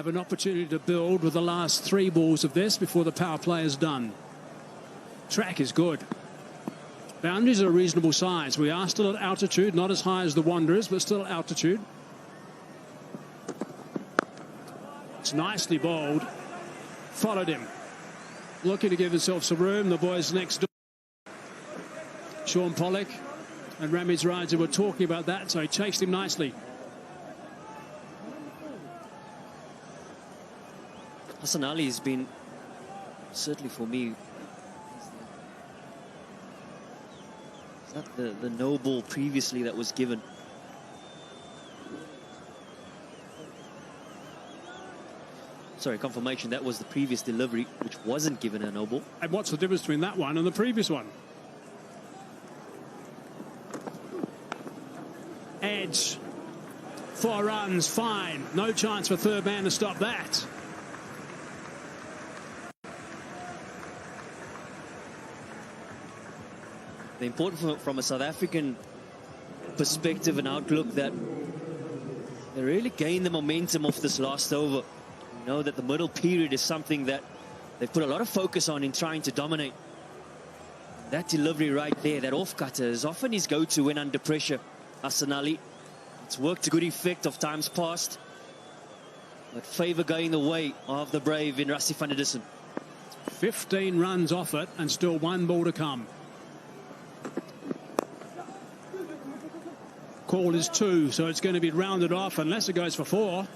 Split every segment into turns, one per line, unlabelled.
have an opportunity to build with the last 3 balls of this before the power play is done. Track is good. Boundaries are a reasonable size. We are still at altitude, not as high as the Wanderers, but still at altitude. It's nicely bowled. Followed him. Looking to give himself some room. The boys next door. Sean Pollock and Ramiz Raja were talking about that, so he chased him nicely.
Hassan Ali has been, certainly for me, is that the no ball previously that was given. Sorry, confirmation, that was the previous delivery, which wasn't given a no ball.
And what's the difference between that one and the previous one? Edge. 4 runs, fine. No chance for third man to stop that.
The important from a South African perspective and outlook that they really gained the momentum of this last over. You know that the middle period is something that they've put a lot of focus on in trying to dominate. That delivery right there, that off-cutter, is often his go-to when under pressure. Hassan Ali, it's worked to good effect of times past, but favour going the way of the brave in Rassie van der Dussen.
15 runs off it and still 1 ball to come. Call is 2, so it's going to be rounded off unless it goes for 4.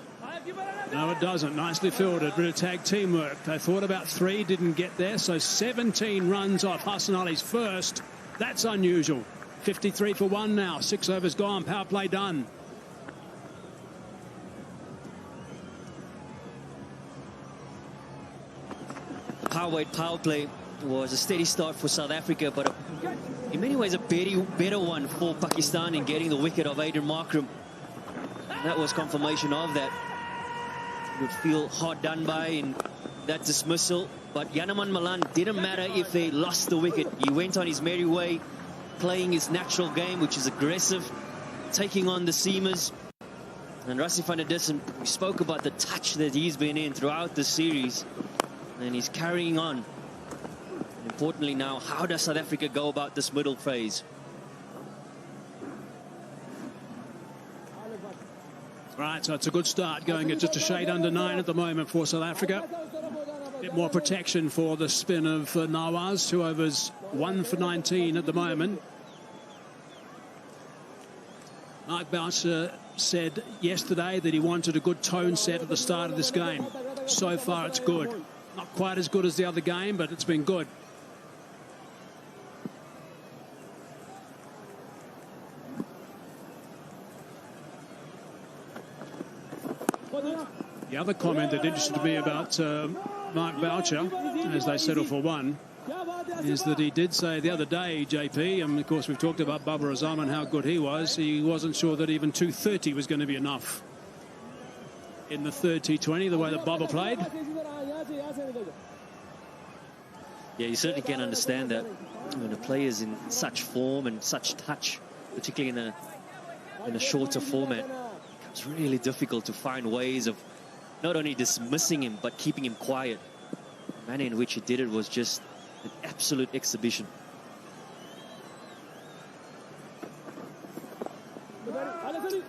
No, it doesn't. Nicely fielded. Bit of tag teamwork. They thought about 3, didn't get there. So 17 runs off Hassan Ali's first. That's unusual. 53 for 1 now. 6 overs gone. Power play done.
Power play was a steady start for South Africa, but in many ways a better one for Pakistan in getting the wicket of Aiden Markram. That was confirmation of that. You would feel hard done by in that dismissal, but Janneman Malan, didn't matter if they lost the wicket. He went on his merry way, playing his natural game, which is aggressive, taking on the seamers. And Rassie van der Dussen, we spoke about the touch that he's been in throughout the series, and he's carrying on. Importantly now, how does South Africa go about this middle phase?
Right, so it's a good start, going at just a shade under 9 at the moment for South Africa. A bit more protection for the spin of Nawaz. 2 overs, 1 for 19 at the moment. Mark Boucher said yesterday that he wanted a good tone set at the start of this game. So far it's good. Not quite as good as the other game, but it's been good. The other comment that interested me about Mark Boucher, as they settle for 1, is that he did say the other day, JP, and of course we've talked about Babar Azam and how good he wasn't sure that even 230 was going to be enough in the third T20, the way that Babar played.
Yeah, you certainly can understand that when a player is in such form and such touch, particularly in a shorter format, it's really difficult to find ways of not only dismissing him, but keeping him quiet. The manner in which he did it was just an absolute exhibition.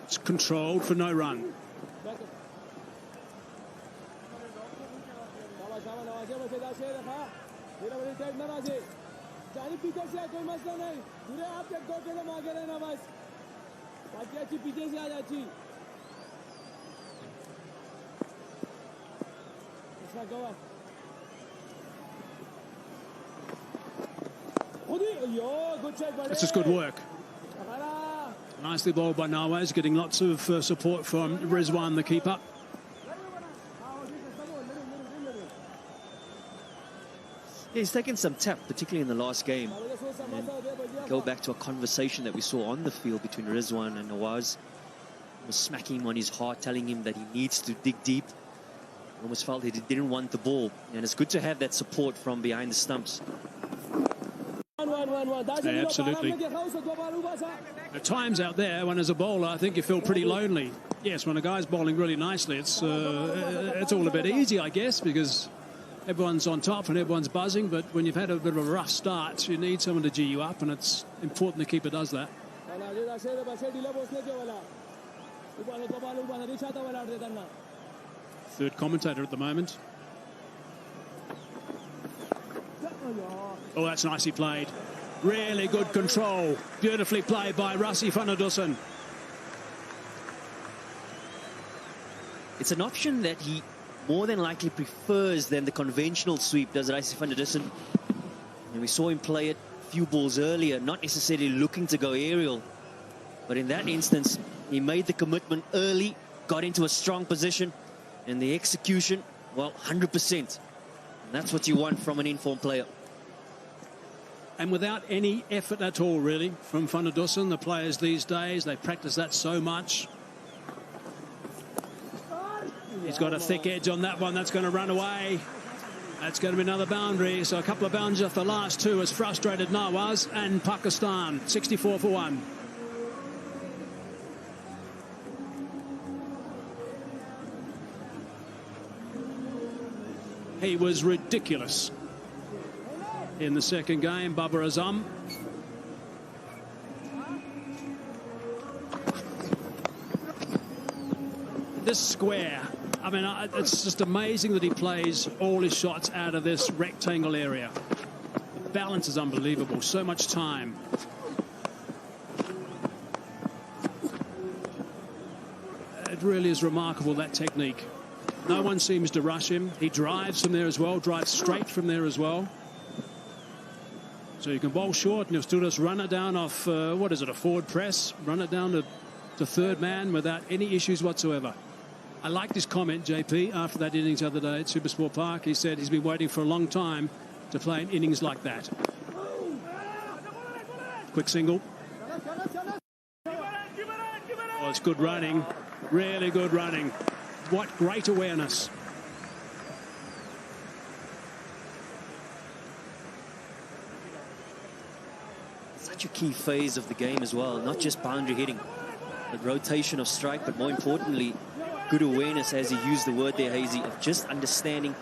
It's controlled for no run. This is good work. Nicely bowled by Nawaz, getting lots of support from Rizwan, the keeper.
Yeah, he's taken some tap, particularly in the last game. And go back to a conversation that we saw on the field between Rizwan and Nawaz. He was smacking him on his heart, telling him that he needs to dig deep. Almost felt that he didn't want the ball. And it's good to have that support from behind the stumps.
Yeah, absolutely. At times out there, when as a bowler, I think you feel pretty lonely. Yes, when a guy's bowling really nicely, it's all a bit easy, I guess, because everyone's on top and everyone's buzzing. But when you've had a bit of a rough start, you need someone to G you up, and it's important the keeper does that. Third commentator at the moment. Oh, that's nicely played. Really good control. Beautifully played by Rassie van der Dussen.
It's an option that he more than likely prefers than the conventional sweep, does Rassie van der Dussen. And we saw him play it a few balls earlier, not necessarily looking to go aerial. But in that instance, he made the commitment early, got into a strong position, and the execution, well, 100%. And that's what you want from an informed player.
And without any effort at all, really, from van der Dussen, the players these days, they practice that so much. He's got a thick edge on that one. That's going to run away. That's going to be another boundary. So a couple of boundaries off the last two has frustrated Nawaz and Pakistan. 64 for 1. He was ridiculous in the second game, Babar Azam. This square, I mean, it's just amazing that he plays all his shots out of this rectangle area. The balance is unbelievable, so much time. It really is remarkable, that technique. No one seems to rush him. He drives from there as well, drives straight from there as well. So you can bowl short and you'll still just run it down off, what is it, a forward press? Run it down to third man without any issues whatsoever. I liked his comment, JP, after that innings the other day at Supersport Park. He said he's been waiting for a long time to play an innings like that. Quick single. Oh, it's good running. Really good running. What great awareness.
Such a key phase of the game as well, not just boundary hitting, but rotation of strike, but more importantly, good awareness, as he used the word there, Hazy, of just understanding